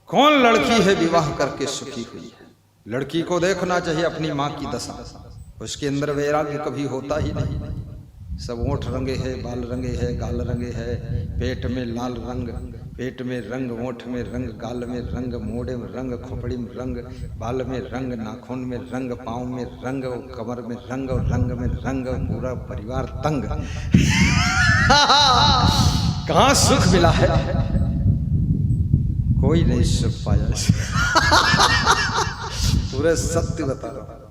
कौन लड़की है विवाह करके सुखी हुई है? लड़की को देखना चाहिए अपनी माँ की दशा, उसके अंदर वैराग्य कभी होता ही नहीं। सब ओठ रंगे है, बाल रंगे है, गाल रंगे है, पेट में लाल रंग, पेट में रंग, ओठ में रंग, गाल में रंग, मोड़े में रंग, खोपड़ी में रंग, बाल में रंग, नाखून में रंग, पाँव में रंग, कमर में रंग, और रंग में रंग, पूरा परिवार तंग। कहाँ सुख मिला है? कोई नहीं सुख पाया। पूरे सत्य बता रहा।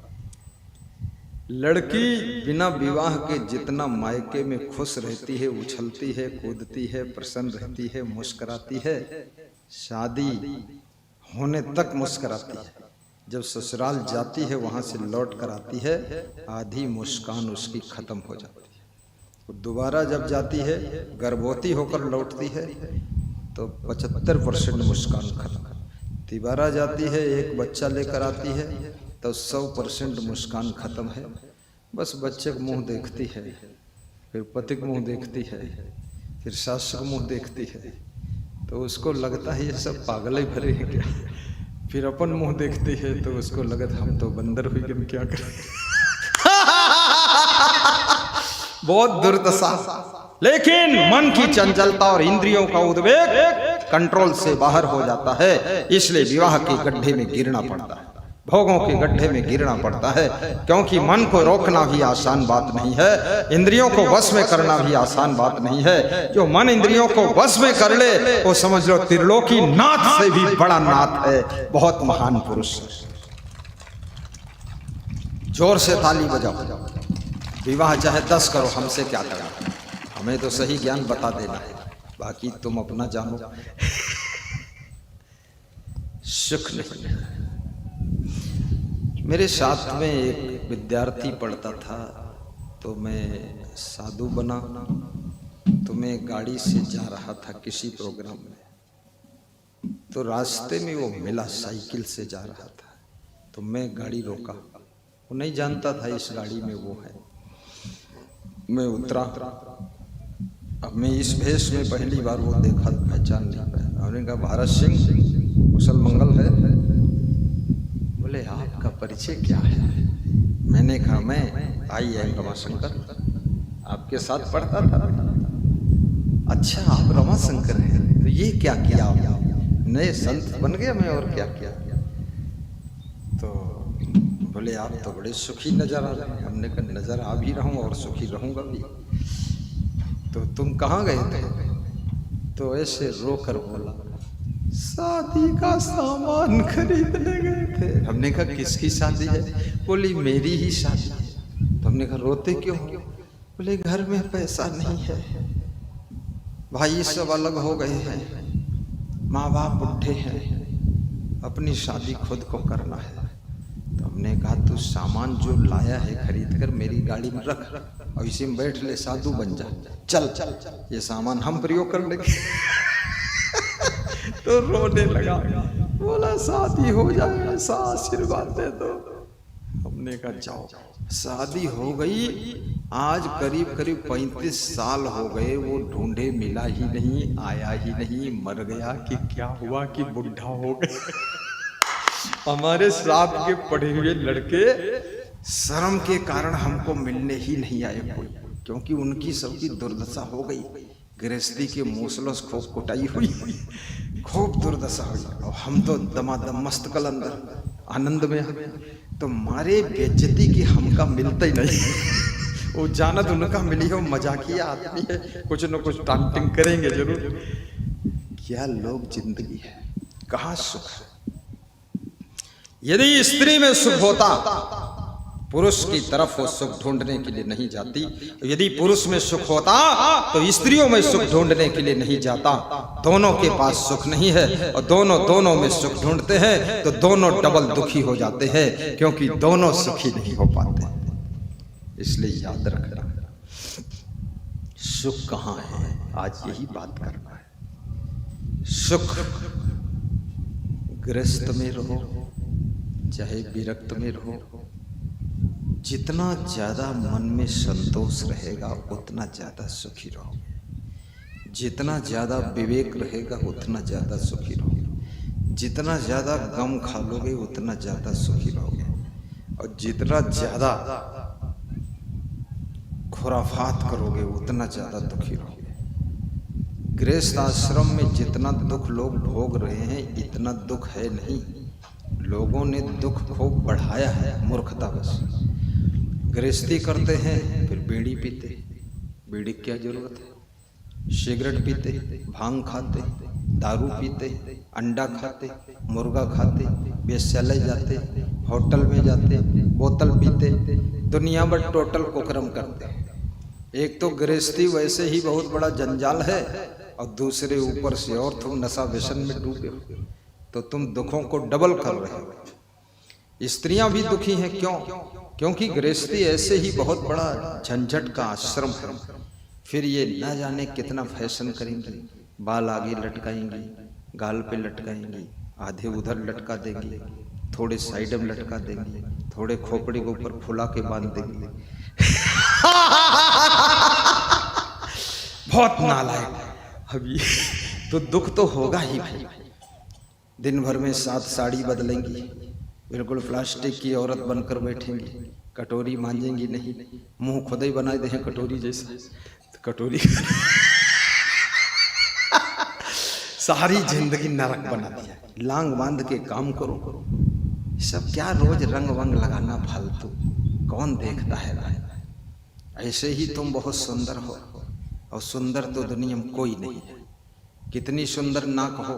लड़की बिना विवाह के जितना मायके में खुश रहती है, उछलती है, कूदती है, प्रसन्न रहती है, मुस्कुराती है, शादी होने तक मुस्कुराती है। जब ससुराल जाती है, वहां से लौट कर आती है, आधी मुस्कान उसकी खत्म हो जाती है। दोबारा जब जाती है, गर्भवती होकर लौटती है, तो 75% मुस्कान खत्म। दोबारा जाती है, एक बच्चा लेकर आती है, तो 100% मुस्कान खत्म है। बस बच्चे का मुंह देखती है, फिर पति का मुंह देखती है, फिर सास का मुंह देखती है, तो उसको लगता है ये सब पागल ही भरे हैं क्या। फिर अपन मुंह देखती है तो उसको लगता हम तो बंदर हुई, हम क्या करें। बहुत दुर्दशा। लेकिन मन की चंचलता और इंद्रियों का उद्वेग कंट्रोल से बाहर हो जाता है, इसलिए विवाह के गड्ढे में गिरना पड़ता है, भोगों के गड्ढे में गिरना पड़ता है। क्योंकि मन को रोकना भी आसान बात नहीं है, इंद्रियों को वश में करना भी आसान बात नहीं है। जो मन इंद्रियों को वश में कर ले, वो समझ लो त्रिलोकी नाथ से भी बड़ा नाथ है, बहुत महान पुरुष है। जोर से ताली बजाओ। विवाह चाहे 10 करो, हमसे क्या करना, हमें तो सही ज्ञान बता देना है, बाकी तुम अपना जानो। सुख नहीं। मेरे साथ में एक विद्यार्थी पढ़ता था, तो मैं साधु बना, तो मैं गाड़ी से जा रहा था किसी प्रोग्राम में, तो रास्ते में वो मिला, साइकिल से जा रहा था, तो मैं गाड़ी रोका। वो नहीं जानता था इस गाड़ी में वो है। मैं उतरा, अब मैं इस भेष में पहली बार वो देखा, पहचान नहीं पाया। हमने कहा भारत सिंह, कुशल मंगल है? बोले आपका परिचय क्या है? मैंने कहा मैं IIM रमाशंकर, आपके साथ पढ़ता था। अच्छा आप रमाशंकर हैं, तो ये क्या किया? नए संत बन गया मैं, और क्या किया? तो बोले आप तो बड़े सुखी नजर आ रहे हैं। हमने कहा नजर आ भी रहूं और सुखी रहूंगा भी। तो तुम कहाँ गए थे? तो ऐसे रोकर बोला शादी का सामान खरीदने गए थे। हमने कहा किसकी शादी है? बोली मेरी ही शादी है। तो हमने कहा रोते क्यों? बोले घर में पैसा नहीं है, भाई सब अलग हो गए हैं, माँ बाप बुढ़े हैं, अपनी शादी खुद को करना है। तो हमने कहा तू सामान जो लाया है खरीद कर मेरी गाड़ी में रख, और इसी में बैठ ले, साधु बन जा, चल ये सामान हम प्रयोग कर लेंगे। तो रोने लगा, बोला शादी हो जाए, ऐसा आशीर्वाद दे दो। हमने कहा जाओ। शादी हो गई, आज करीब करीब 35 साल हो गए, वो ढूंढे मिला ही नहीं, आया ही नहीं, मर गया कि क्या हुआ कि बुढ़ा हो गया। हमारे साथ के पढ़े हुए लड़के शर्म के कारण हमको मिलने ही नहीं आए कोई, क्योंकि उनकी सबकी दुर्दशा हो गई। गृहस्थी के मूसलों खूब कुटाई हुई, खूब दुर्दशा हुई, और हम तो दमादम मस्त कलंदर आनंद में। तो मारे बेइज्जती की हमका मिलता ही नहीं। वो जानत उनका मिली हो, मजाकिया आदमी है, कुछ न कुछ टांटिंग करेंगे जरूर। क्या लोग जिंदगी है, कहाँ सुख है। यदि स्त्री में सुख होता, पुरुष की तरफ वो सुख ढूंढने के लिए नहीं जाती। यदि पुरुष में सुख होता तो स्त्रियों में सुख ढूंढने के लिए नहीं जाता। दोनों के पास सुख नहीं है, और दोनों में सुख ढूंढते हैं, तो दोनों डबल दुखी हो जाते हैं, क्योंकि दोनों सुखी नहीं हो पाते। इसलिए याद रखना, सुख कहाँ है, आज यही बात करना है। सुख गृहस्थ में रहो चाहे विरक्त में रहो, जितना ज्यादा मन में संतोष रहेगा उतना ज्यादा सुखी रहोगे, जितना ज्यादा विवेक रहेगा उतना ज्यादा सुखी रहोगे। जितना ज्यादा गम खा लोगे उतना ज्यादा सुखी रहोगे, और जितना ज्यादा खुराफात करोगे उतना ज्यादा दुखी रहोगे। गृहस्थ आश्रम में जितना दुख लोग भोग रहे हैं इतना दुख है नहीं। लोगों ने दुख को बढ़ाया है, मूर्खता बस। गृहस्थी करते हैं फिर बीड़ी पीते, बीड़ी की क्या जरूरत है, सिगरेट पीते, भांग खाते, दारू पीते, अंडा खाते, मुर्गा खाते, वेश्यालय जाते, होटल में जाते, बोतल पीते, दुनिया भर टोटल कुकर्म करते। एक तो गृहस्थी वैसे ही बहुत बड़ा जंजाल है, और दूसरे ऊपर से और तुम नशा व्यसन में डूबे हो, तो तुम दुखों को डबल कर रहे हो। स्त्रियां भी दुखी हैं, क्यों? क्योंकि गृहस्थी ऐसे ही बहुत बड़ा झंझट का आश्रम है। फिर ये ना जाने कितना फैशन करेंगी, बाल आगे लटकाएंगी, गाल पे लटकाएंगी, आधे उधर लटका देंगी, थोड़े साइड में लटका देंगी, थोड़े खोपड़ी के ऊपर फुला के बांध देंगी। बहुत नालायक। अभी तो दुख तो होगा ही भाई। दिन भर में 7 साड़ी बदलेंगी, बिल्कुल प्लास्टिक की औरत बनकर बैठेंगी, कटोरी मांजेंगी नहीं, मुंह खुद ही बनाए दे कटोरी जैसा, तो कटोरी सारी जिंदगी नरक बना दिया। लांग बांध के काम करो, सब क्या रोज रंग वंग लगाना फालतू, कौन देखता है भाई? ऐसे ही तुम बहुत सुंदर हो, और सुंदर तो दुनिया में कोई नहीं है। कितनी सुंदर नाक हो,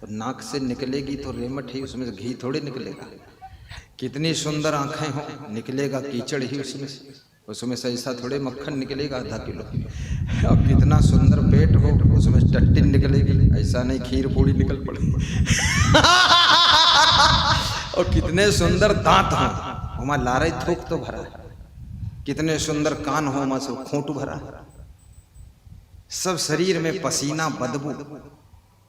तो नाक से निकलेगी तो रेमट ही, उसमें से घी थोड़े निकलेगा। कितनी सुंदर आंखें हो, निकलेगा कीचड़ ही उसमें से ऐसा थोड़े मक्खन निकलेगा आधा किलो। और कितना सुंदर पेट हो, उसमें टट्टी निकलेगी, ऐसा नहीं खीर पूड़ी निकल पड़े। और कितने सुंदर दांत हो, वहां लारे थूक तो भरा है। कितने सुंदर कान हो, वहां से खूंट भरा। सब शरीर में पसीना, बदबू।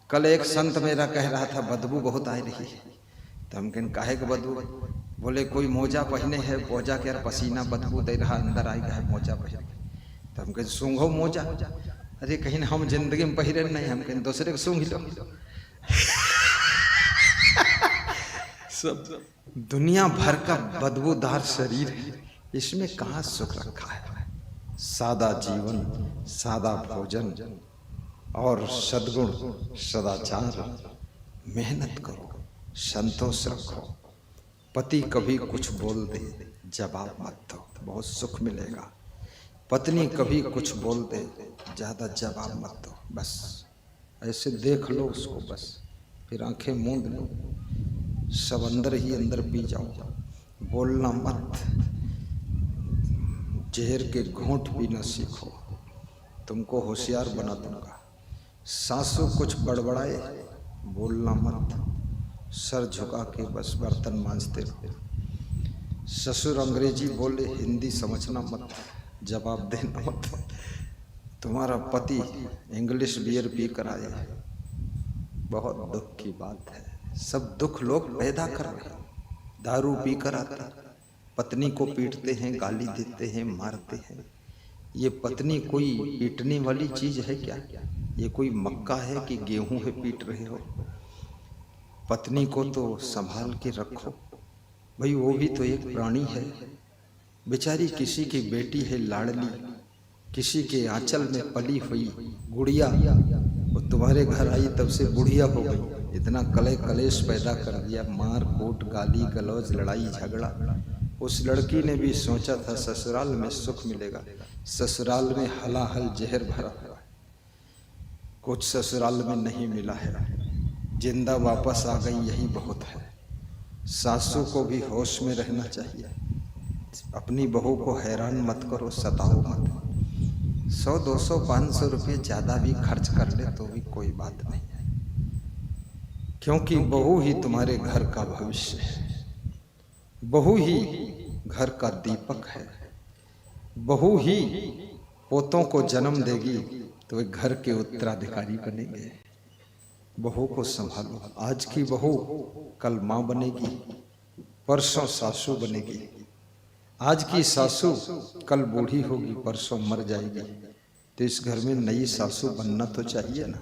कल एक संत मेरा कह रहा था बदबू बहुत आ रही है, तो हम कहें काहे के बदबू? बोले कोई मोजा पहने है, मोजा के यार पसीना बदबू दे रहा, अंदर आई गया है मोजा पहने। तो हम कहें सूंघो मोजा। अरे कहीं हम जिंदगी में पहिरे नहीं, हम कहें दूसरे को सूंघ लो। सब दुनिया भर का बदबूदार शरीर है, इसमें कहाँ सुख रखा है? सादा जीवन, सादा भोजन और सद्गुण सदाचार। मेहनत करो, संतोष रखो। पति कभी कुछ बोल दे जवाब मत दो, बहुत सुख मिलेगा। पत्नी कभी कुछ बोल दे ज्यादा जवाब मत दो, बस ऐसे देख लो उसको, बस फिर आंखें मूंद लो, सब अंदर ही अंदर पी जाओ, बोलना मत। जहर के घूंट पीना सीखो, तुमको होशियार बना दूंगा। सासू कुछ बड़बड़ाए, बोलना मत, सर झुका के बस बर्तन मांजते रहो। ससुर अंग्रेजी बोले, हिंदी समझना मत, जवाब देना मत। तुम्हारा पति इंग्लिश बियर पी कर आए, बहुत दुख की बात है। सब दुख लोग पैदा कर रहे हैं। दारू पी कर आता, पत्नी को पीटते हैं, गाली देते हैं, मारते हैं। ये पत्नी कोई पीटने वाली चीज है क्या? ये कोई मक्का है कि गेहूं है पीट रहे हो? पत्नी को तो संभाल के रखो भाई, वो भी तो एक प्राणी है। बेचारी किसी की बेटी है लाडली, किसी के आंचल में पली हुई गुड़िया, वो तुम्हारे घर आई तब से बुढ़िया हो गई। इतना कलेश पैदा कर दिया, मार कूट, गाली गलौज, लड़ाई झगड़ा। उस लड़की ने भी सोचा था ससुराल में सुख मिलेगा, ससुराल में हलाहल जहर भरा है। कुछ ससुराल में नहीं मिला है, जिंदा वापस आ गई, यही बहुत है। सासू को भी होश में रहना चाहिए। अपनी बहू को हैरान मत करो, सताओ मत। 100, 200, 500 रुपये ज्यादा भी खर्च कर ले तो भी कोई बात नहीं है, क्योंकि बहू ही तुम्हारे घर का भविष्य है। बहू ही घर का दीपक है। बहू ही पोतों को जन्म देगी तो वे घर के उत्तराधिकारी बनेंगे। बहू को संभालो। आज की बहू कल माँ बनेगी, परसों सासू बनेगी। आज की सासू कल बूढ़ी होगी, परसों मर जाएगी। तो इस घर में नई सासू बनना तो चाहिए ना।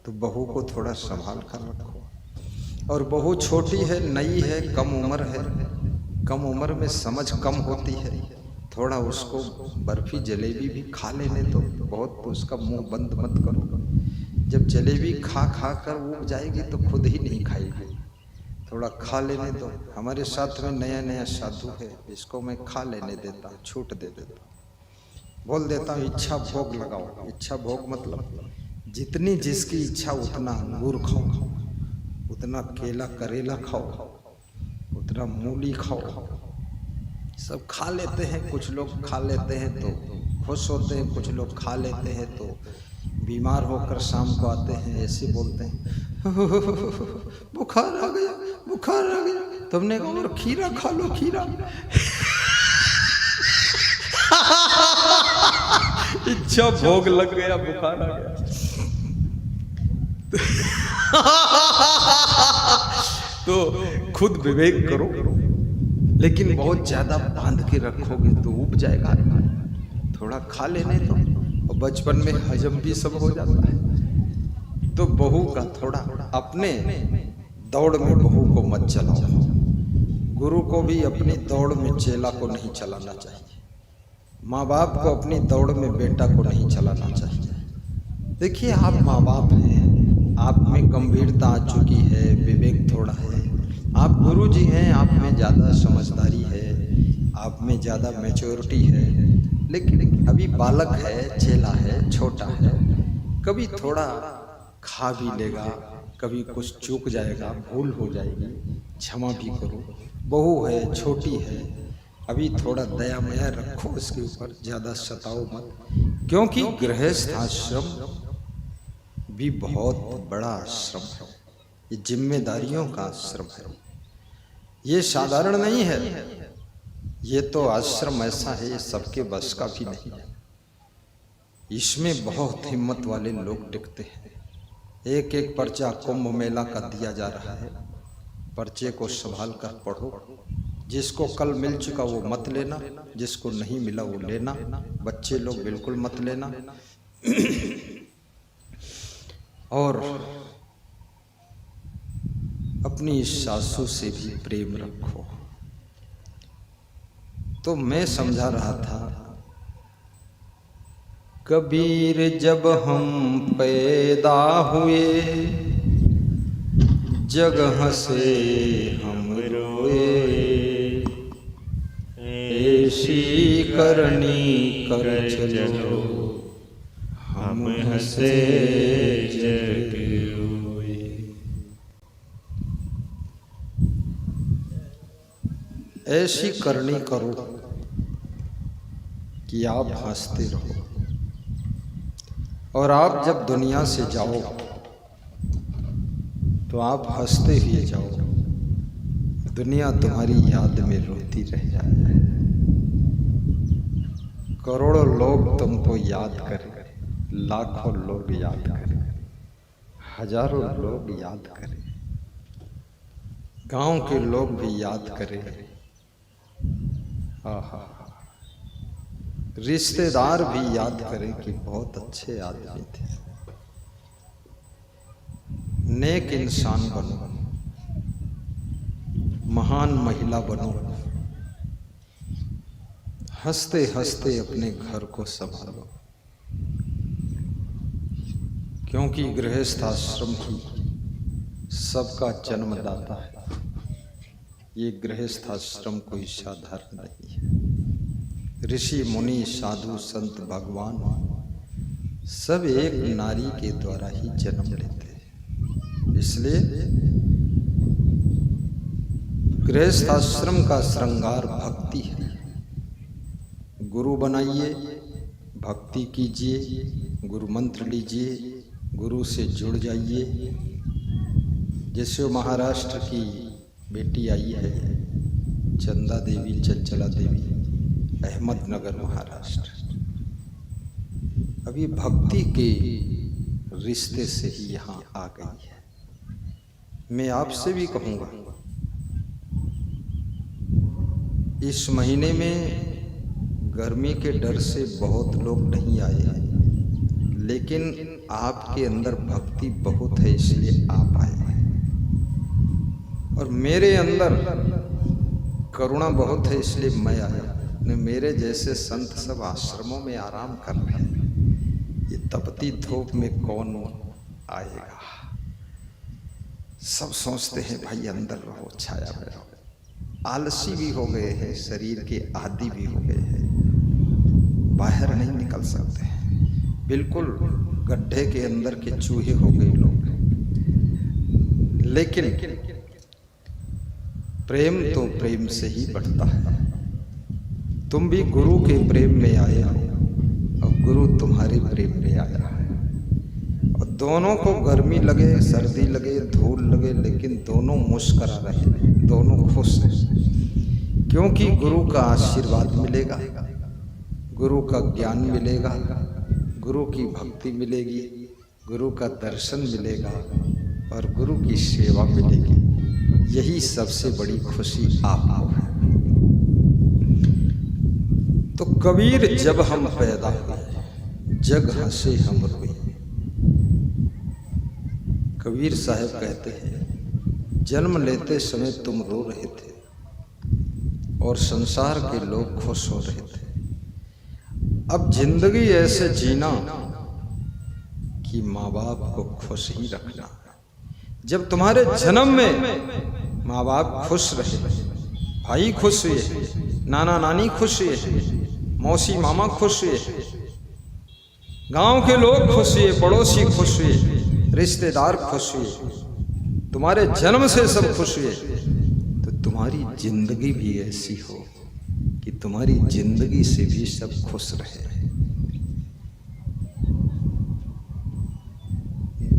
तो बहू को थोड़ा संभाल कर रखो। और बहू छोटी है, नई है, कम उम्र है। कम उम्र में समझ कम होती है, थोड़ा उसको बर्फी जलेबी भी खा लेने दो, बहुत उसका मुंह बंद मत करो। जब जलेबी खा खा कर उब जाएगी तो खुद ही नहीं खाएगी, थोड़ा खा लेने दो। हमारे साथ में नया नया साधु है, इसको मैं खा लेने देता, छूट दे देता, बोल देता हूँ इच्छा भोग लगाओ। इच्छा भोग मतलब जितनी जिसकी इच्छा उतना अंगूर खाओ, उतना केला करेला खाओ, उतना मूली खाओ। सब खा लेते हैं, कुछ लोग खा लेते हैं तो खुश होते हैं, कुछ लोग खा लेते हैं तो बीमार होकर शाम को आते हैं, ऐसे बोलते हैं बुखार आ गया, बुखार आ गया। तुमने कहा और खीरा खा लो, खीरा। इच्छा भोग लग गया, बुखार आ गया। तो खुद विवेक करो, लेकिन बहुत ज्यादा बांध के रखोगे तो उब जाएगा। थोड़ा खा लेने दो, और बचपन में हजम भी सब हो जाता है। तो बहू का थोड़ा अपने दौड़ में बहू को मत चलाओ। गुरु को भी अपनी दौड़ में चेला को नहीं चलाना चाहिए, माँ बाप को अपनी दौड़ में बेटा को नहीं चलाना चाहिए। देखिए, आप माँ बाप हैं, आप में गंभीरता आ चुकी है, विवेक थोड़ा है, आप गुरु जी हैं, आप में ज़्यादा समझदारी है, आप में ज़्यादा मैच्योरिटी है, लेकिन अभी बालक है, चेला है, छोटा है, कभी थोड़ा खा भी लेगा, कभी कुछ चूक जाएगा, भूल हो जाएगी, क्षमा भी करो। बहू है, छोटी है, अभी थोड़ा दया मया रखो उसके ऊपर, ज़्यादा सताओ मत, क्योंकि गृहस्थ आश्रम भी बहुत बड़ा आश्रम है, ये जिम्मेदारियों का आश्रम है, ये साधारण नहीं है। ये तो आश्रम ऐसा है, ये सबके बस का भी नहीं है। इसमें बहुत हिम्मत वाले लोग टिकते हैं। एक एक पर्चा कुंभ मेला का दिया जा रहा है, पर्चे को संभाल कर पढ़ो। जिसको कल मिल चुका वो मत लेना, जिसको नहीं मिला वो लेना। बच्चे लोग बिल्कुल मत लेना। और अपनी सासू से भी प्रेम रखो। तो मैं समझा रहा था, कबीर जब हम पैदा हुए, जग हंसे हम रोए, ऐसी करनी कर चलो, हम हंसे जग रोए। ऐसी करनी करो कि आप हंसते रहो, और आप जब दुनिया से जाओ तो आप हंसते हुए जाओ, दुनिया तुम्हारी याद में रोती रह जाए। करोड़ों लोग तुमको याद करें, लाखों लोग याद करें, हजारों लोग याद करें, गांव के लोग भी याद करें, रिश्तेदार भी याद करें कि बहुत अच्छे आदमी थे। नेक इंसान बनो, महान महिला बनो, हंसते हंसते अपने घर को संभालो, क्योंकि गृहस्थ आश्रम ही सबका जन्मदाता है। ये गृहस्थ आश्रम कोई साधारण नहीं है। ऋषि मुनि साधु संत भगवान सब एक नारी के द्वारा ही जन्म लेते हैं। इसलिए गृहस्थ आश्रम का श्रृंगार भक्ति है। गुरु बनाइए, भक्ति कीजिए, गुरु मंत्र लीजिए, गुरु से जुड़ जाइए। जैसे महाराष्ट्र की बेटी आई है चंदा देवी, चंचला देवी, अहमदनगर महाराष्ट्र, अभी भक्ति के रिश्ते से ही यहाँ आ गई है। मैं आपसे भी कहूँगा, इस महीने में गर्मी के डर से बहुत लोग नहीं आए हैं, लेकिन आपके अंदर भक्ति बहुत है इसलिए आप आए हैं। और मेरे अंदर करुणा बहुत है, इसलिए मैं आया। न मेरे जैसे संत सब आश्रमों में आराम कर रहे हैं, ये तपती धूप में कौन आएगा। सब सोचते हैं भाई अंदर रहो, छाया में रहो। आलसी भी हो गए हैं, शरीर के आदी भी हो गए हैं, बाहर नहीं निकल सकते, बिल्कुल गड्ढे के अंदर के चूहे हो गए लोग। लेकिन प्रेम तो प्रेम से ही बढ़ता है। तुम भी गुरु के प्रेम में आए हो और गुरु तुम्हारे प्रेम में आया है, और दोनों को गर्मी लगे, सर्दी लगे, धूल लगे, लेकिन दोनों मुस्कुरा रहे, दोनों खुश हैं, क्योंकि गुरु का आशीर्वाद मिलेगा, गुरु का ज्ञान मिलेगा, गुरु की भक्ति मिलेगी, गुरु का दर्शन मिलेगा और गुरु की सेवा मिलेगी। यही सबसे बड़ी खुशी आपको है। तो कबीर जब हम पैदा हुए, जग हंसे हम रोए। कबीर साहब कहते हैं, जन्म लेते समय तुम रो रहे थे और संसार के लोग खुश हो रहे थे। अब जिंदगी ऐसे जीना कि माँ बाप को खुश ही रखना। जब तुम्हारे जन्म में माँ बाप खुश रहे, भाई खुश हुए, नाना नानी खुश हुए, मौसी मामा खुश हुए, गांव के लोग खुश हुए, पड़ोसी खुश हुए, रिश्तेदार खुश हुए, तुम्हारे जन्म से सब खुश हुए, तो तुम्हारी जिंदगी भी ऐसी हो कि तुम्हारी जिंदगी से भी सब खुश रहे।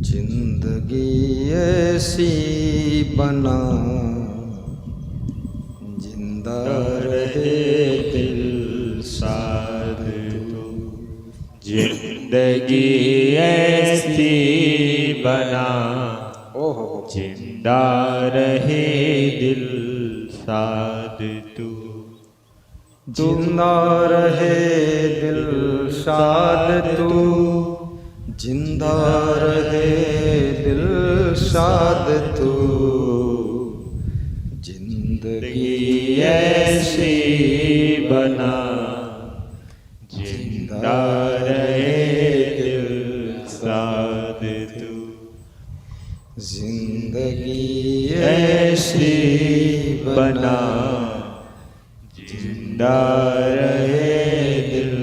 जिंदगी ऐसी बना जिंदा रहे दिल साध तू। जिंदगी ऐसी बना जिंदा रहे दिल साध तू। जिंदा रहे दिल साध तू, जिंदा रहे दिल साध तू। जिंदगी ऐसी बना जिंदा रहे दिल साध तू। जिंदगी ऐसी बना जिंदा रहे दिल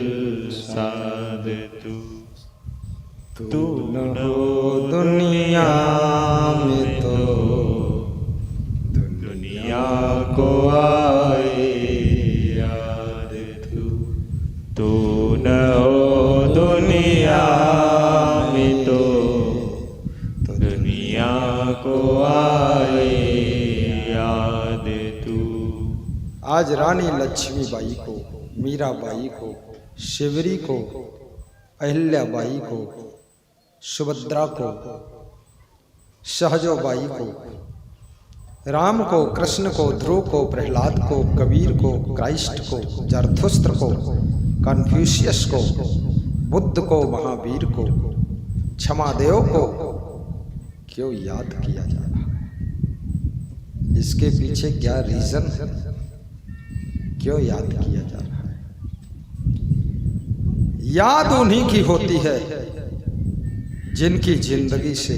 साध तू। तू न हो दुनिया में तो दुनिया को आए याद तू। तू न हो दुनिया में तो दुनिया को आए याद तू। आज रानी लक्ष्मीबाई को, मीराबाई को, शिवरी को, अहिल्याबाई को, सुभद्रा को, सहजोबाई को, राम को, कृष्ण को, ध्रुव को, प्रहलाद को, कबीर को, क्राइस्ट को, जरथुस्त्र को, कन्फ्यूशियस को, बुद्ध को, महावीर को, क्षमादेव को क्यों याद किया जा रहा है? इसके पीछे क्या रीजन है? क्यों याद किया जा रहा है? याद उन्हीं की होती है जिनकी जिंदगी से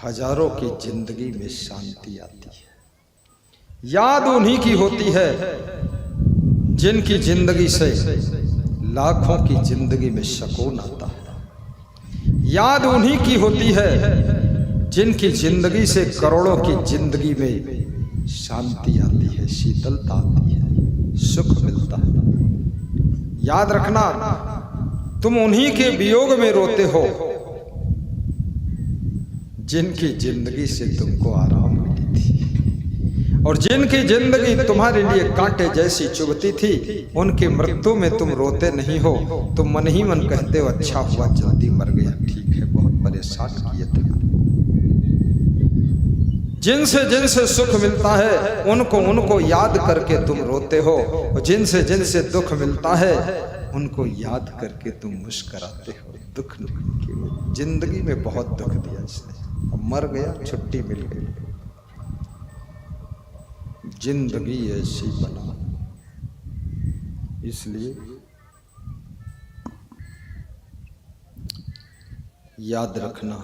हजारों की जिंदगी में शांति आती है। याद उन्हीं की होती है जिनकी जिंदगी से लाखों की जिंदगी में सुकून आता है। याद उन्हीं की होती है जिनकी जिंदगी से करोड़ों की जिंदगी में शांति आती है, शीतलता आती है, सुख मिलता है। याद रखना, तुम उन्हीं के वियोग में रोते हो जिनकी जिंदगी से तुमको आराम मिली थी, और जिनकी जिंदगी तुम्हारे लिए कांटे जैसी चुभती थी, उनकी मृत्यु में तुम रोते नहीं हो। तुम मन ही मन कहते हो अच्छा हुआ जल्दी मर गया, ठीक है, बहुत परेशान किए थे। जिनसे जिनसे सुख मिलता है उनको याद करके तुम रोते हो, और जिनसे जिनसे दुख मिलता है उनको याद करके तुम मुस्कुराते हो। दुख की जिंदगी में बहुत दुख दिया इसने। अब मर गया, छुट्टी मिल गई। जिंदगी ऐसी बना, इसलिए याद रखना,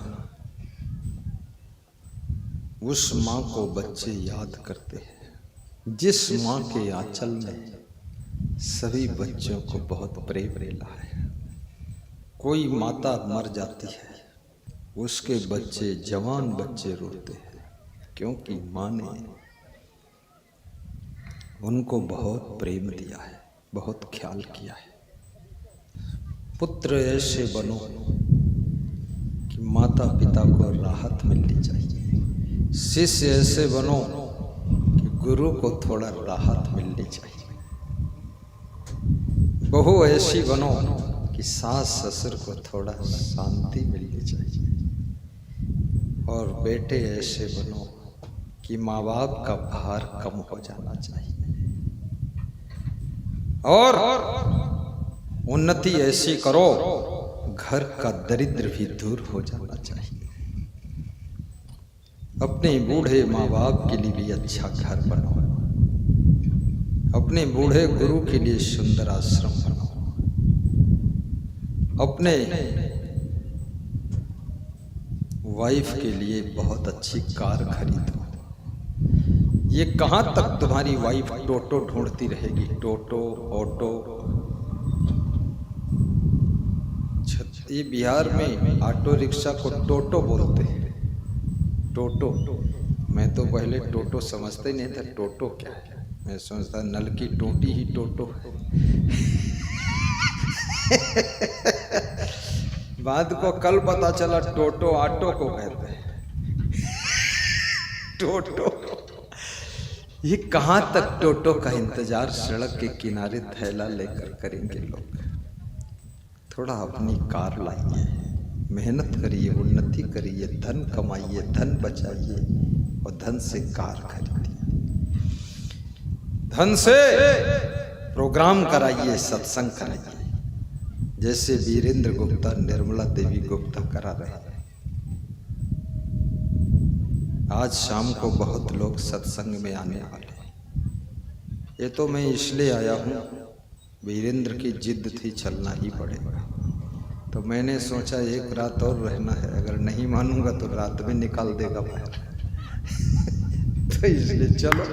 उस माँ को बच्चे याद करते हैं जिस माँ के आंचल में सभी बच्चों को बहुत प्रेम मिला है। कोई माता मर जाती है, उसके बच्चे, जवान बच्चे रोते हैं, क्योंकि माँ ने उनको बहुत प्रेम दिया है, बहुत ख्याल किया है। पुत्र ऐसे बनो कि माता पिता को राहत मिलनी चाहिए। शिष्य ऐसे बनो कि गुरु को थोड़ा राहत मिलनी चाहिए। बहू ऐसी बनो कि सास ससुर को थोड़ा शांति मिलनी चाहिए। और बेटे ऐसे बनो कि माँ बाप का भार कम हो जाना चाहिए। और उन्नति ऐसी करो, घर का दरिद्र भी दूर हो जाना चाहिए। अपने बूढ़े माँ बाप के लिए भी अच्छा घर बनाओ, अपने बूढ़े गुरु के लिए सुंदर आश्रम बनाओ, अपने वाइफ के लिए बहुत अच्छी कार खरीदो। ये कहाँ तक तुम्हारी वाइफ टोटो ढूंढती रहेगी? टोटो, ऑटो। ये बिहार में ऑटो रिक्शा को टोटो बोलते हैं। टोटो, मैं तो पहले टोटो समझता ही नहीं था। टोटो क्या है? मैं सोचता नल की टोटी ही टोटो है। बाद को कल पता चला टोटो ऑटो को कहते हैं। टोटो, ये कहाँ तक टोटो का इंतजार सड़क के किनारे थैला लेकर करेंगे लोग? थोड़ा अपनी कार लाइए, मेहनत करिए, उन्नति करिए, धन कमाइए, धन बचाइए और धन से कार खरीदिए, धन से प्रोग्राम कराइए, सत्संग कराइए, जैसे वीरेंद्र गुप्ता, निर्मला देवी गुप्ता करा रहे हैं। आज शाम को बहुत लोग सत्संग में आने वाले हैं। ये तो मैं इसलिए आया हूँ, वीरेंद्र की जिद थी, चलना ही पड़ेगा। तो मैंने सोचा एक रात और रहना है, अगर नहीं मानूंगा तो रात में निकाल देगा बाहर। तो इसलिए चलो,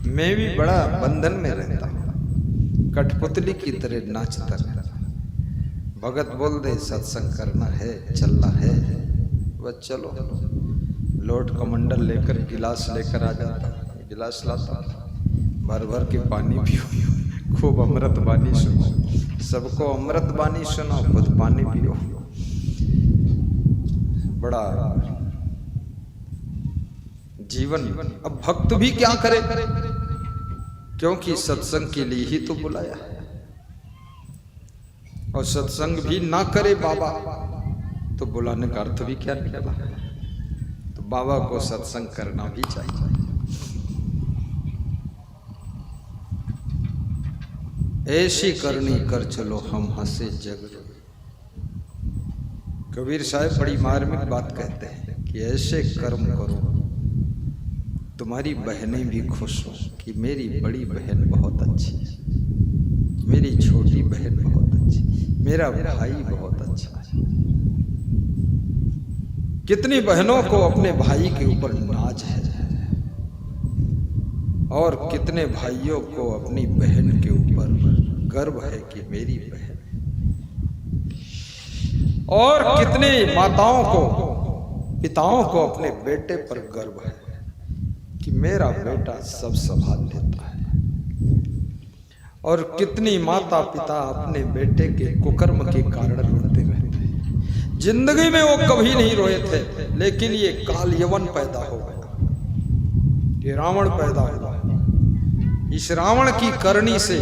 मैं भी बड़ा बंधन में रहता हूँ, कठपुतली की तरह नाचता रहता। भगत बोल दे सत्संग करना है, चलना है, बस चलो। लोट कमंडल लेकर गिलास लेकर आ जाता, गिलास लाता, भर भर के पानी पियो, खूब अमृत बानी सुनो, सबको अमृत बानी सुनो, खुद पानी पियो। बड़ा जीवन। अब भक्त भी क्या करे, क्योंकि सत्संग के लिए ही तो बुलाया है। और सत्संग भी ना करे बाबा तो बुलाने का अर्थ भी क्या निकला? तो बाबा को सत्संग करना भी चाहिए। ऐसी करनी कर चलो हम हंसे जग। कबीर साहब बड़ी मार्मिक बात कहते हैं कि ऐसे कर्म करो तुम्हारी बहनें भी खुश हो कि मेरी बड़ी बहन बहुत अच्छी है, मेरी छोटी बहन बहुत अच्छी, मेरा भाई बहुत अच्छा है। कितनी बहनों को अपने भाई के ऊपर नाज है, और कितने भाइयों को अपनी बहन के ऊपर गर्व है कि मेरी बहन, और कितने माताओं को, पिताओं को अपने बेटे पर गर्व है कि मेरा बेटा सब संभाल लेता है। और कितनी माता पिता अपने बेटे के कुकर्म के कारण रोते रहते हैं। जिंदगी में वो कभी नहीं रोए थे, लेकिन ये काल यवन पैदा हो गया, ये रावण पैदा हुआ। इस रावण की करनी से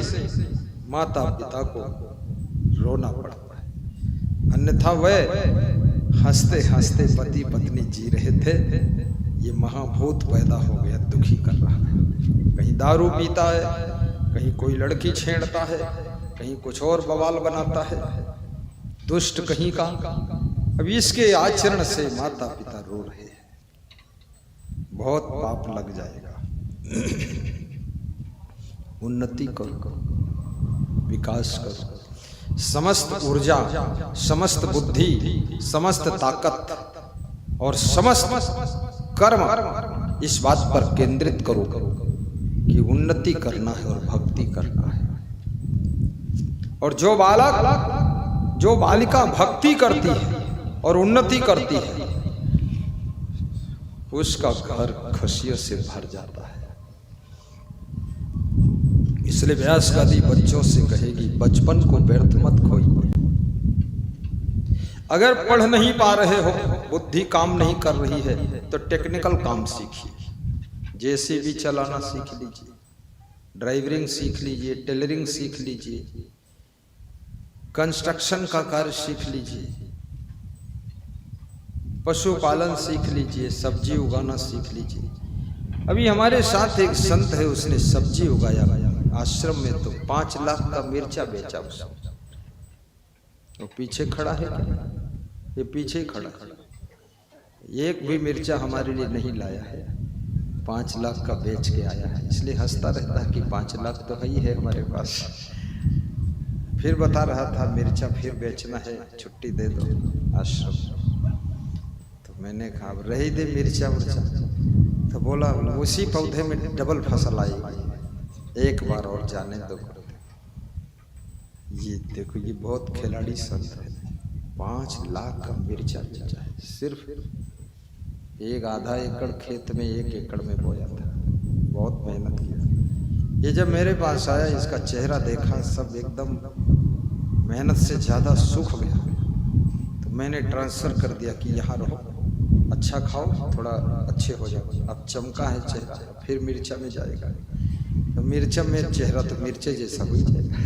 माता पिता को रोना पड़ता है, अन्यथा वह हंसते हंसते पति पत्नी जी रहे थे। ये महाभूत पैदा हो गया, दुखी कर रहा है। कहीं दारू पीता है, कहीं कोई लड़की छेड़ता है, कहीं कुछ और बवाल बनाता है, दुष्ट कहीं का। अब इसके आचरण से माता पिता रो रहे हैं, बहुत पाप लग जाएगा। उन्नति करो, विकास करो, समस्त ऊर्जा, समस्त बुद्धि, समस्त ताकत और समस्त कर्म इस बात पर केंद्रित करो कि उन्नति करना है और भक्ति करना है। और जो बालक, जो बालिका भक्ति करती है और उन्नति करती है, उसका घर खुशियों से भर जाता है। इसलिए व्यास गादी बच्चों से कहेगी, बचपन को व्यर्थ मत खोइए। अगर पढ़ नहीं पा रहे हो, बुद्धि काम नहीं कर रही है, तो टेक्निकल काम सीखिए। जेसीबी चलाना सीख लीजिए, ड्राइवरिंग सीख लीजिए, टेलरिंग सीख लीजिए, कंस्ट्रक्शन का कार्य सीख लीजिए, पशुपालन सीख लीजिए, सब्जी उगाना सीख लीजिए। अभी हमारे साथ एक संत है, उसने सब्जी उगाया आश्रम में, तो 5 लाख का मिर्चा बेचा उसने। वो पीछे खड़ा है क्या? ये पीछे ही खड़ा है। एक भी मिर्चा हमारे लिए नहीं लाया है, 5 लाख का बेच के आया है। इसलिए हंसता रहता है कि 5 लाख तो है ही है हमारे पास। फिर बता रहा था मिर्चा फिर बेचना है, छुट्टी दे दो आश्रम। तो मैंने कहा रही दे मिर्चा उर्चा। तो बोला उसी पौधे में डबल फसल आएगी, एक बार और जाने दो। ये देखो, ये बहुत खिलाड़ी संत है। 5 लाख का मिर्चा बेचा है, सिर्फ एक आधा एकड़ खेत में 1 एकड़ में बोया था, बहुत मेहनत की। ये जब मेरे पास आया, इसका चेहरा देखा, सब एकदम मेहनत से ज़्यादा सूख गया। तो मैंने ट्रांसफ़र कर दिया कि यहाँ रहो, अच्छा खाओ, थोड़ा अच्छे हो जाओ। अब चमका है चेहरा, फिर मिर्चा में जाएगा। तो मिर्चा में चेहरा तो मिर्चे जैसा हो जाएगा।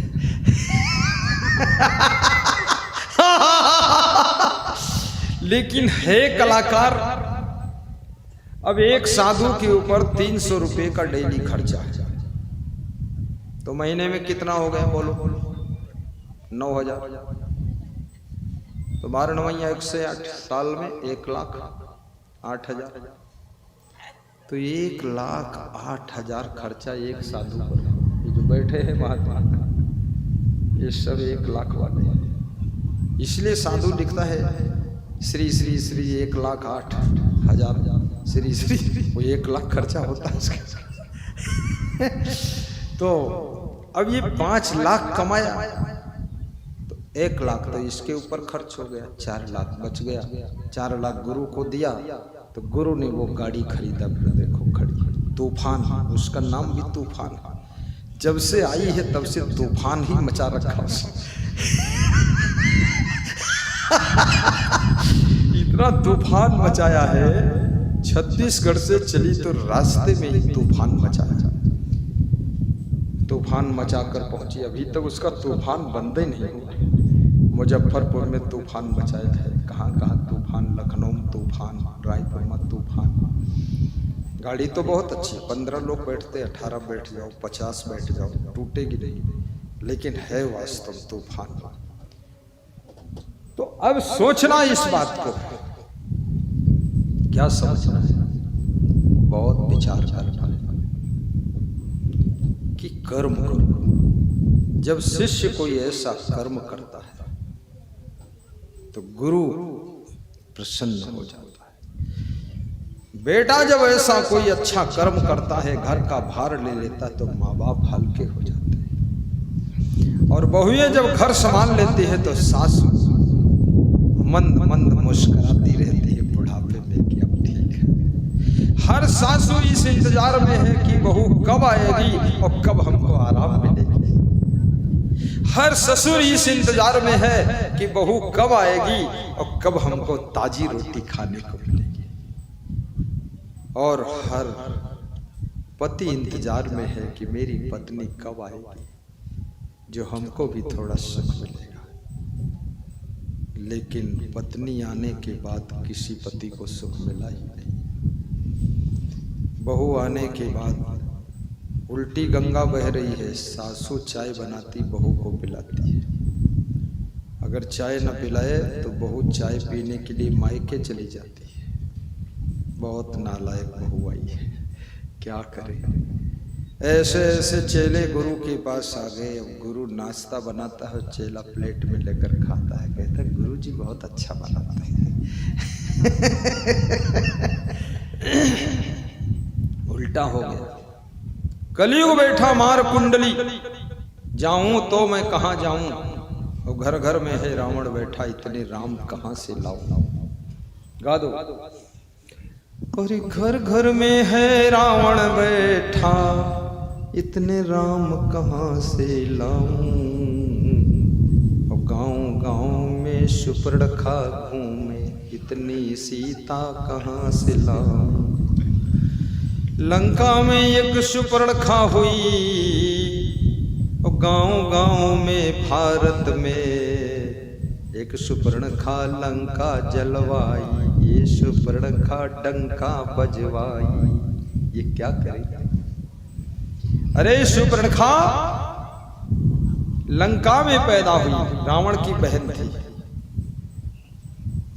लेकिन है कलाकार। अब एक साधु के ऊपर 300 रुपये का डेली खर्चा है, तो महीने में कितना हो गया बोलो? 9,000। तो 12 9 108, साल में 1,08,000। तो 1,08,000 खर्चा एक साधु पर। ये जो बैठे हैं महात्मा, ये सब 1 लाख वाले हैं। इसलिए साधु लिखता है श्री श्री श्री 1,08,000 श्री श्री, वो 1 लाख खर्चा होता है उसका। तो अब ये 5 लाख कमाया, तो 1 लाख तो इसके ऊपर खर्च हो गया, 4 लाख बच गया। 4 लाख गुरु को दिया, तो गुरु ने वो गाड़ी खरीदा। फिर देखो खड़ी तूफान, उसका नाम भी तूफान। जब से आई है तब से तूफान ही मचा रखा उसने। इतना तूफान मचाया है, छत्तीसगढ़ से चली तो रास्ते में ही तूफान मचाया। तूफान मचाकर पहुंची, अभी तक उसका तूफान बंद ही नहीं हुआ। मुजफ्फरपुर में तूफान मचाया है, कहाँ कहाँ तूफान, लखनऊ में तूफान, रायपुर में तूफान। गाड़ी तो बहुत अच्छी, 15 लोग बैठते, 18 बैठ जाओ, 50 बैठ जाओ, टूटेगी नहीं। लेकिन है वास्तव तूफान। तो अब सोचना इस बात को, क्या समझना है, बहुत विचार करना है कि कर्म करो। जब शिष्य कोई ऐसा कर्म करता है तो गुरु प्रसन्न हो जाता है। बेटा जब ऐसा कोई अच्छा कर्म करता है, घर का भार ले लेता है, तो माँ बाप हल्के हो जाते हैं। और बहुएं जब घर संभाल लेती है तो सास मंद मंद मुस्कुराती रहती है बुढ़ापे में कि अब ठीक है। हर सासू इस इंतजार में है कि बहू कब आएगी और कब हमको आराम मिलेगी। हर ससुर इस इंतजार में है कि बहू कब आएगी और कब हमको ताजी रोटी खाने को मिलेगी। और हर पति इंतजार में है कि मेरी पत्नी कब आएगी जो हमको भी थोड़ा सुख मिलेगा। लेकिन पत्नी आने के बाद किसी पति को सुख मिला ही नहीं। बहू आने के बाद उल्टी गंगा बह रही है, सासू चाय बनाती बहू को पिलाती है। अगर चाय न पिलाए तो बहू चाय पीने के लिए मायके चली जाती है। बहुत नालायक बहू आई है, क्या करे। ऐसे ऐसे चेले गुरु के पास आ गए। अब गुरु नाश्ता बनाता है, चेला प्लेट में लेकर खाता है, कहता है गुरु जी बहुत अच्छा बनाते हैं। उल्टा हो गया। कलयुग बैठा मार कुंडली, जाऊं तो मैं कहां जाऊं, और घर घर में है रावण बैठा, इतने राम कहां से लाऊं। गा दो। और घर घर में है रावण बैठा, इतने राम कहां से लाऊं। और गांव गांव में सुपर्णखा घूमे, इतनी सीता कहां से लाऊं। लंका में एक सुपर्णखा हुई, और गांव गांव में भारत में एक सुपर्णखा लंका जलवाई। ये सुपर्णखा डंका बजवाई। ये क्या करेगा। अरे सुपर्णखा लंका में पैदा हुई, रावण की बहन थी,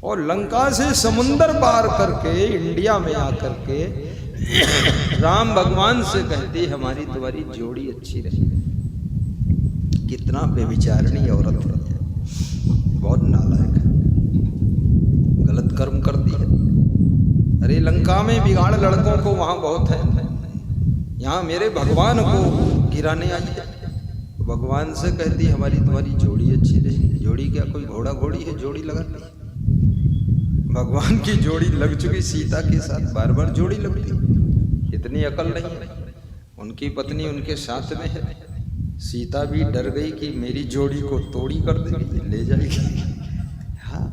और लंका से समुंदर पार करके इंडिया में आकर के राम भगवान से कहती हमारी तुम्हारी जोड़ी अच्छी रही। कितना बेविचारणी औरत है, बहुत नालायक है, गलत कर्म कर दी है। अरे लंका में बिगाड़ लड़कों को वहां बहुत है, यहाँ मेरे भगवान को गिराने आई है। भगवान से कहती हमारी तुम्हारी जोड़ी अच्छी रही। जोड़ी क्या, कोई घोड़ा घोड़ी है जोड़ी लगाती। भगवान की जोड़ी लग चुकी सीता के साथ, बार बार जोड़ी लगती। इतनी अकल नहीं है। उनकी पत्नी उनके साथ में है, सीता भी डर गई कि मेरी जोड़ी को तोड़ी कर देगी, ले जाएगी। हाँ,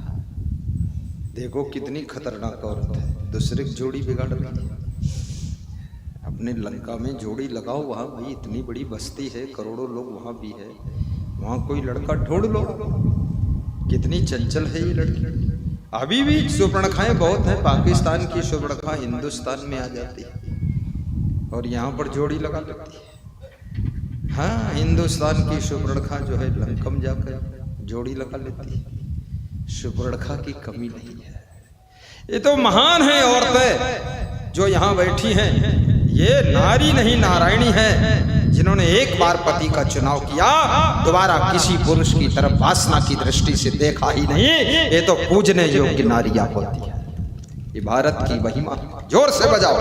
देखो कितनी खतरनाक औरत है, दूसरे की जोड़ी बिगाड़ रही है। अपने लंका में जोड़ी लगाओ, वहाँ भाई इतनी बड़ी बस्ती है, करोड़ों लोग वहाँ भी है, वहाँ कोई लड़का ढूंढ लो। कितनी चंचल है ये लड़की। अभी भी सुपर्णखाएं बहुत हैं। पाकिस्तान की सुपर्णखा हिंदुस्तान में आ जाती है और यहाँ पर जोड़ी लगा लेती है। हाँ, हिंदुस्तान की सुपर्णखा जो है लंका में जाकर जोड़ी लगा लेती है। सुपर्णखा की कमी नहीं है। ये तो महान है औरतें जो यहाँ बैठी हैं। ये नारी नहीं नारायणी है, जिन्होंने एक बार पति का चुनाव किया, दोबारा किसी पुरुष की तरफ वासना की दृष्टि से देखा ही नहीं। ये तो पूजने योग्य नारियां होती है। ये भारत की महिमा। जोर से बजाओ।